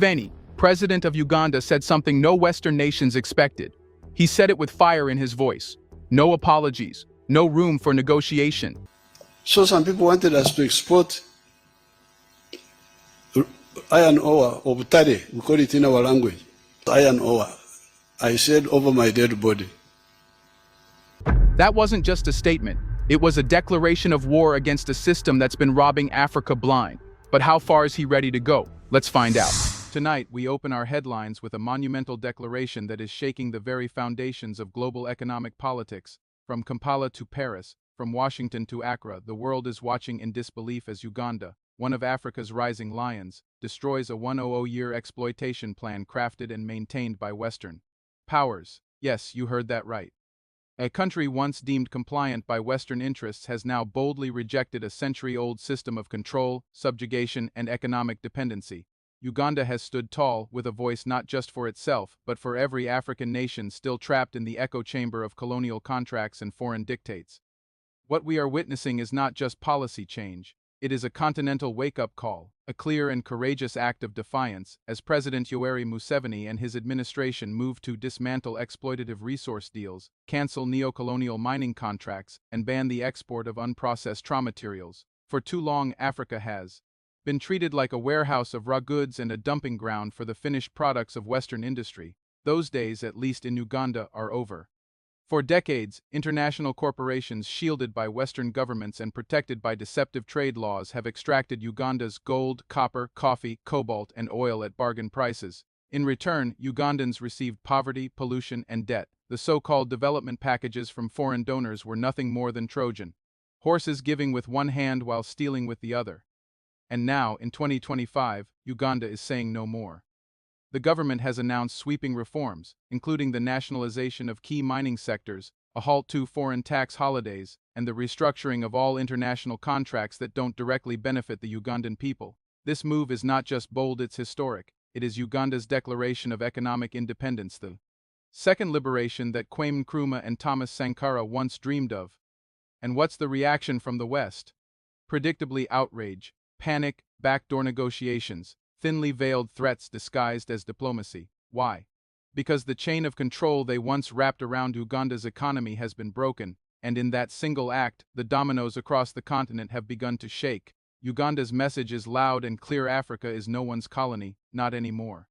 Museveni, president of Uganda, said something no Western nations expected. He said it with fire in his voice. No apologies, no room for negotiation. So some people wanted us to export iron ore or tare, we call it in our language, iron ore. I said over my dead body. That wasn't just a statement. It was a declaration of war against a system that's been robbing Africa blind. But how far is he ready to go? Let's find out. Tonight, we open our headlines with a monumental declaration that is shaking the very foundations of global economic politics. From Kampala to Paris, from Washington to Accra, the world is watching in disbelief as Uganda, one of Africa's rising lions, destroys a 100-year exploitation plan crafted and maintained by Western powers. Yes, you heard that right. A country once deemed compliant by Western interests has now boldly rejected a century-old system of control, subjugation, and economic dependency. Uganda has stood tall, with a voice not just for itself, but for every African nation still trapped in the echo chamber of colonial contracts and foreign dictates. What we are witnessing is not just policy change. It is a continental wake-up call, a clear and courageous act of defiance, as President Yoweri Museveni and his administration move to dismantle exploitative resource deals, cancel neo-colonial mining contracts, and ban the export of unprocessed raw materials. For too long, Africa has been treated like a warehouse of raw goods and a dumping ground for the finished products of Western industry. Those days, at least in Uganda, are over. For decades, international corporations shielded by Western governments and protected by deceptive trade laws have extracted Uganda's gold, copper, coffee, cobalt, and oil at bargain prices. In return, Ugandans received poverty, pollution, and debt. The so-called development packages from foreign donors were nothing more than Trojan horses giving with one hand while stealing with the other. And now, in 2025, Uganda is saying no more. The government has announced sweeping reforms, including the nationalization of key mining sectors, a halt to foreign tax holidays, and the restructuring of all international contracts that don't directly benefit the Ugandan people. This move is not just bold, it's historic. It is Uganda's declaration of economic independence, the second liberation that Kwame Nkrumah and Thomas Sankara once dreamed of. And what's the reaction from the West? Predictably, outrage, panic, backdoor negotiations, thinly veiled threats disguised as diplomacy. Why? Because the chain of control they once wrapped around Uganda's economy has been broken, and in that single act, the dominoes across the continent have begun to shake. Uganda's message is loud and clear: Africa is no one's colony, not anymore.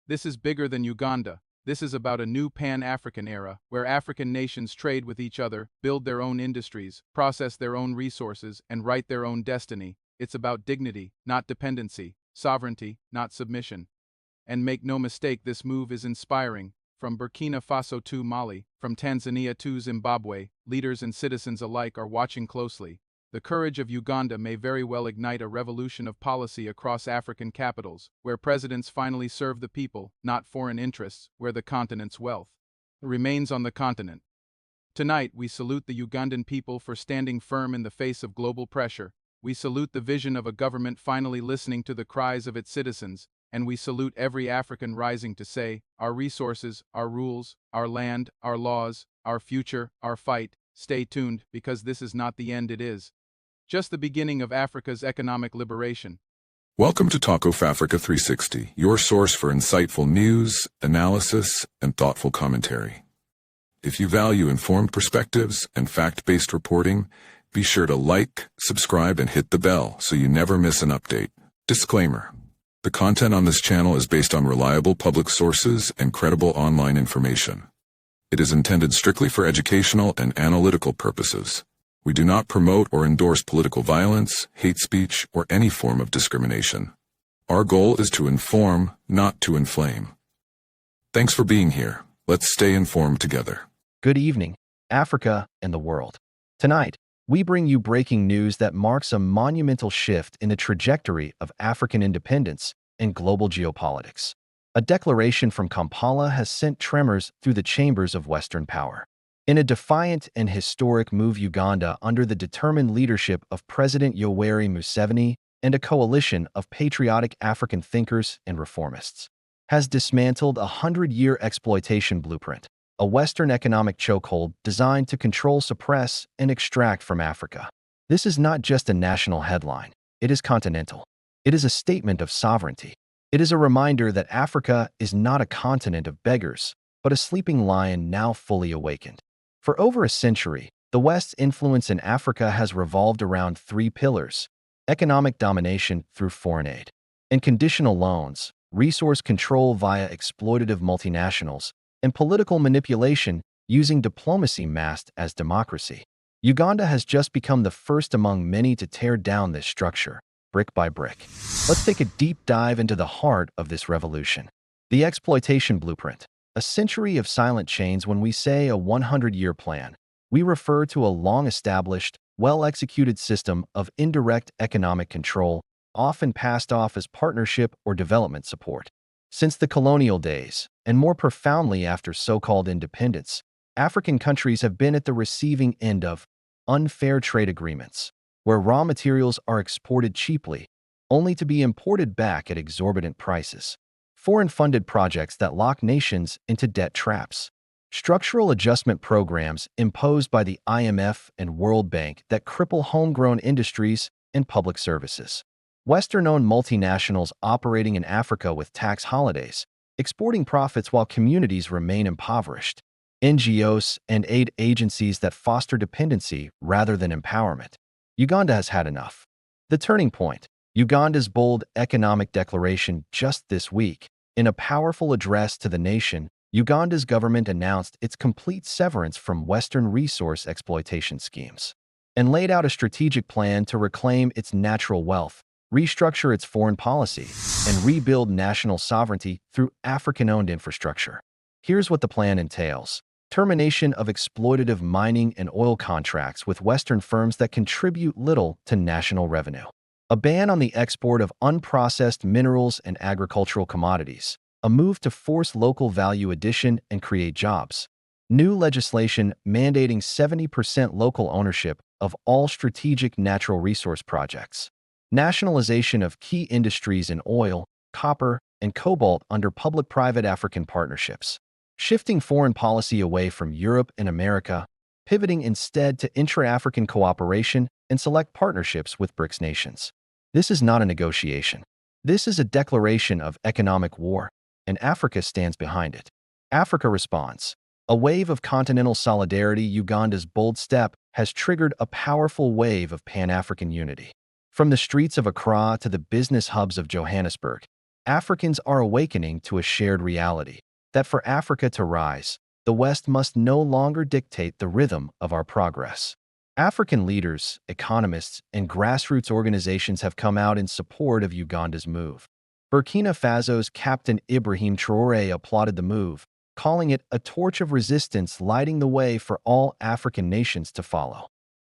This is bigger than Uganda. This is about a new Pan-African era, where African nations trade with each other, build their own industries, process their own resources, and write their own destiny. It's about dignity, not dependency. Sovereignty, not submission. And make no mistake, this move is inspiring. From Burkina Faso to Mali, from Tanzania to Zimbabwe, leaders and citizens alike are watching closely. The courage of Uganda may very well ignite a revolution of policy across African capitals, where presidents finally serve the people, not foreign interests, where the continent's wealth remains on the continent. Tonight, we salute the Ugandan people for standing firm in the face of global pressure. We salute the vision of a government finally listening to the cries of its citizens, and we salute every African rising to say, our resources, our rules, our land, our laws, our future, our fight. Stay tuned, because this is not the end, it is just the beginning of Africa's economic liberation. Welcome to Talk of Africa 360, your source for insightful news, analysis, and thoughtful commentary. If you value informed perspectives and fact-based reporting, be sure to like, subscribe, and hit the bell so you never miss an update. Disclaimer: the content on this channel is based on reliable public sources and credible online information. It is intended strictly for educational and analytical purposes. We do not promote or endorse political violence, hate speech, or any form of discrimination. Our goal is to inform, not to inflame. Thanks for being here. Let's stay informed together. Good evening, Africa and the world. Tonight, we bring you breaking news that marks a monumental shift in the trajectory of African independence and global geopolitics. A declaration from Kampala has sent tremors through the chambers of Western power. In a defiant and historic move, Uganda, under the determined leadership of President Yoweri Museveni and a coalition of patriotic African thinkers and reformists, has dismantled a 100-year exploitation blueprint, a Western economic chokehold designed to control, suppress, and extract from Africa. This is not just a national headline, it is continental. It is a statement of sovereignty, It is a reminder that Africa is not a continent of beggars, but a sleeping lion now fully awakened. For over a century, the West's influence in Africa has revolved around three pillars: economic domination through foreign aid and conditional loans, resource control via exploitative multinationals, and political manipulation using diplomacy masked as democracy. Uganda has just become the first among many to tear down this structure, brick by brick. Let's take a deep dive into the heart of this revolution. The exploitation blueprint. A century of silent chains. When we say a 100-year plan, we refer to a long-established, well-executed system of indirect economic control, often passed off as partnership or development support. Since the colonial days, and more profoundly after so-called independence, African countries have been at the receiving end of unfair trade agreements, where raw materials are exported cheaply, only to be imported back at exorbitant prices. Foreign-funded projects that lock nations into debt traps. Structural adjustment programs imposed by the IMF and World Bank that cripple homegrown industries and public services. Western-owned multinationals operating in Africa with tax holidays, exporting profits while communities remain impoverished. NGOs and aid agencies that foster dependency rather than empowerment. Uganda has had enough. The turning point. Uganda's bold economic declaration just this week. In a powerful address to the nation, Uganda's government announced its complete severance from Western resource exploitation schemes and laid out a strategic plan to reclaim its natural wealth, restructure its foreign policy, and rebuild national sovereignty through African-owned infrastructure. Here's what the plan entails. Termination of exploitative mining and oil contracts with Western firms that contribute little to national revenue. A ban on the export of unprocessed minerals and agricultural commodities. A move to force local value addition and create jobs. New legislation mandating 70% local ownership of all strategic natural resource projects. Nationalization of key industries in oil, copper, and cobalt under public-private African partnerships. Shifting foreign policy away from Europe and America, pivoting instead to intra-African cooperation and select partnerships with BRICS nations. This is not a negotiation. This is a declaration of economic war, and Africa stands behind it. Africa responds. A wave of continental solidarity. Uganda's bold step has triggered a powerful wave of Pan-African unity. From the streets of Accra to the business hubs of Johannesburg, Africans are awakening to a shared reality that for Africa to rise, the West must no longer dictate the rhythm of our progress. African leaders, economists, and grassroots organizations have come out in support of Uganda's move. Burkina Faso's Captain Ibrahim Traoré applauded the move, calling it a torch of resistance lighting the way for all African nations to follow.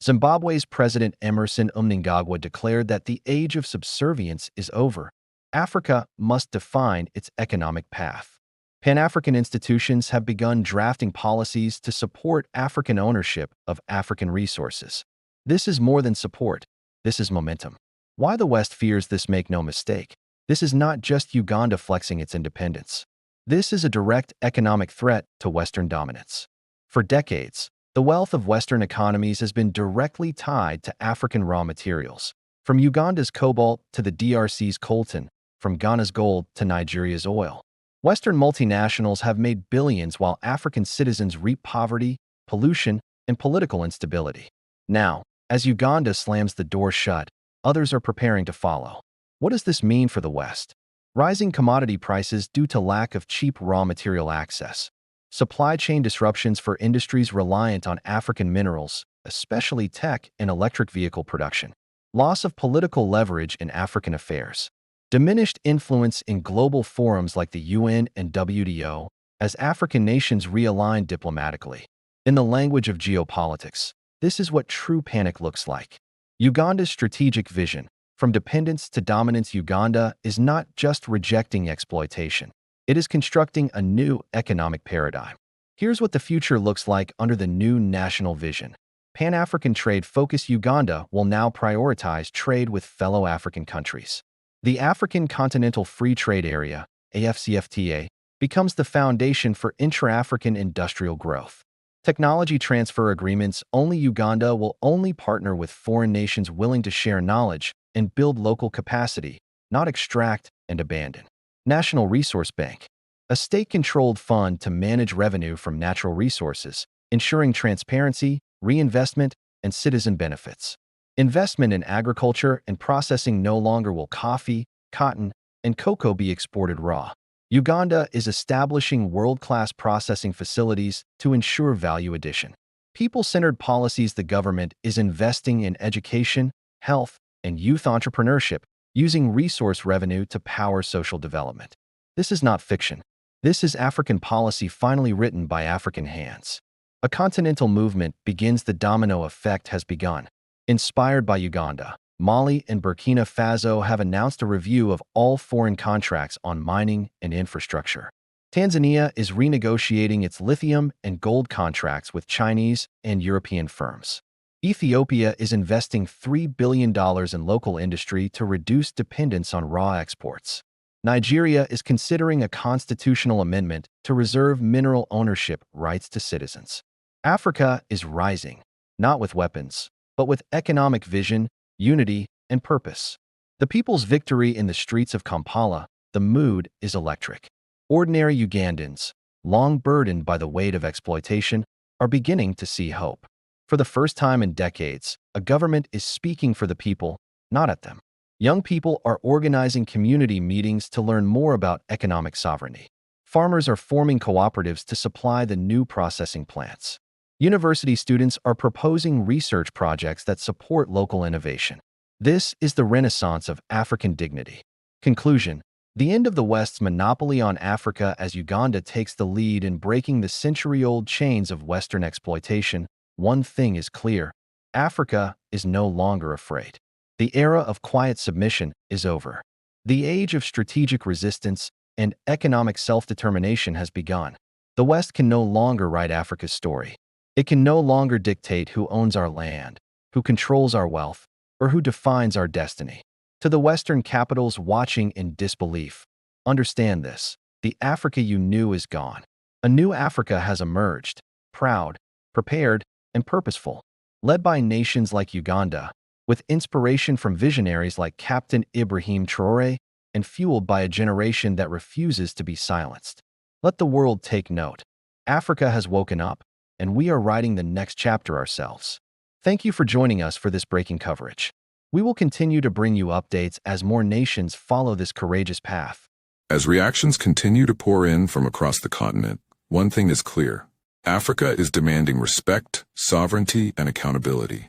Zimbabwe's President Emerson Mnangagwa declared that the age of subservience is over. Africa must define its economic path. Pan-African institutions have begun drafting policies to support African ownership of African resources. This is more than support. This is momentum. Why the West fears this? Make no mistake. This is not just Uganda flexing its independence. This is a direct economic threat to Western dominance. For decades, the wealth of Western economies has been directly tied to African raw materials. From Uganda's cobalt to the DRC's coltan, from Ghana's gold to Nigeria's oil. Western multinationals have made billions while African citizens reap poverty, pollution, and political instability. Now, as Uganda slams the door shut, others are preparing to follow. What does this mean for the West? Rising commodity prices due to lack of cheap raw material access. Supply chain disruptions for industries reliant on African minerals, especially tech and electric vehicle production. Loss of political leverage in African affairs. Diminished influence in global forums like the UN and WTO as African nations realign diplomatically. In the language of geopolitics, this is what true panic looks like. Uganda's strategic vision, from dependence to dominance. Uganda is not just rejecting exploitation. It is constructing a new economic paradigm. Here's what the future looks like under the new national vision. Pan-African trade focus. Uganda will now prioritize trade with fellow African countries. The African Continental Free Trade Area, AFCFTA, becomes the foundation for intra-African industrial growth. Technology transfer agreements. Only Uganda will only partner with foreign nations willing to share knowledge and build local capacity, not extract and abandon. National Resource Bank, a state-controlled fund to manage revenue from natural resources, ensuring transparency, reinvestment, and citizen benefits. Investment in agriculture and processing no longer will coffee, cotton, and cocoa be exported raw. Uganda is establishing world-class processing facilities to ensure value addition. People-centered policies. The government is investing in education, health, and youth entrepreneurship, using resource revenue to power social development. This is not fiction. This is African policy finally written by African hands. A continental movement begins. The domino effect has begun. Inspired by Uganda, Mali and Burkina Faso have announced a review of all foreign contracts on mining and infrastructure. Tanzania is renegotiating its lithium and gold contracts with Chinese and European firms. Ethiopia is investing $3 billion in local industry to reduce dependence on raw exports. Nigeria is considering a constitutional amendment to reserve mineral ownership rights to citizens. Africa is rising, not with weapons, but with economic vision, unity, and purpose. The people's victory in the streets of Kampala, the mood is electric. Ordinary Ugandans, long burdened by the weight of exploitation, are beginning to see hope. For the first time in decades, a government is speaking for the people, not at them. Young people are organizing community meetings to learn more about economic sovereignty. Farmers are forming cooperatives to supply the new processing plants. University students are proposing research projects that support local innovation. This is the renaissance of African dignity. Conclusion: the end of the West's monopoly on Africa as Uganda takes the lead in breaking the century-old chains of Western exploitation. One thing is clear: Africa is no longer afraid. The era of quiet submission is over. The age of strategic resistance and economic self-determination has begun. The West can no longer write Africa's story. It can no longer dictate who owns our land, who controls our wealth, or who defines our destiny. To the Western capitals watching in disbelief, understand this: the Africa you knew is gone. A new Africa has emerged, proud, prepared, and purposeful, led by nations like Uganda, with inspiration from visionaries like Captain Ibrahim Traoré, and fueled by a generation that refuses to be silenced. Let the world take note. Africa has woken up, and we are writing the next chapter ourselves. Thank you for joining us for this breaking coverage. We will continue to bring you updates as more nations follow this courageous path. As reactions continue to pour in from across the continent, one thing is clear: Africa is demanding respect, sovereignty, and accountability.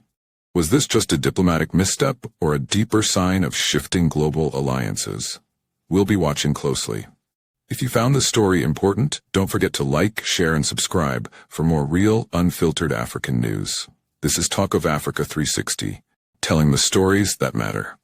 Was this just a diplomatic misstep or a deeper sign of shifting global alliances? We'll be watching closely. If you found this story important, don't forget to like, share, and subscribe for more real, unfiltered African news. This is Talk of Africa 360, telling the stories that matter.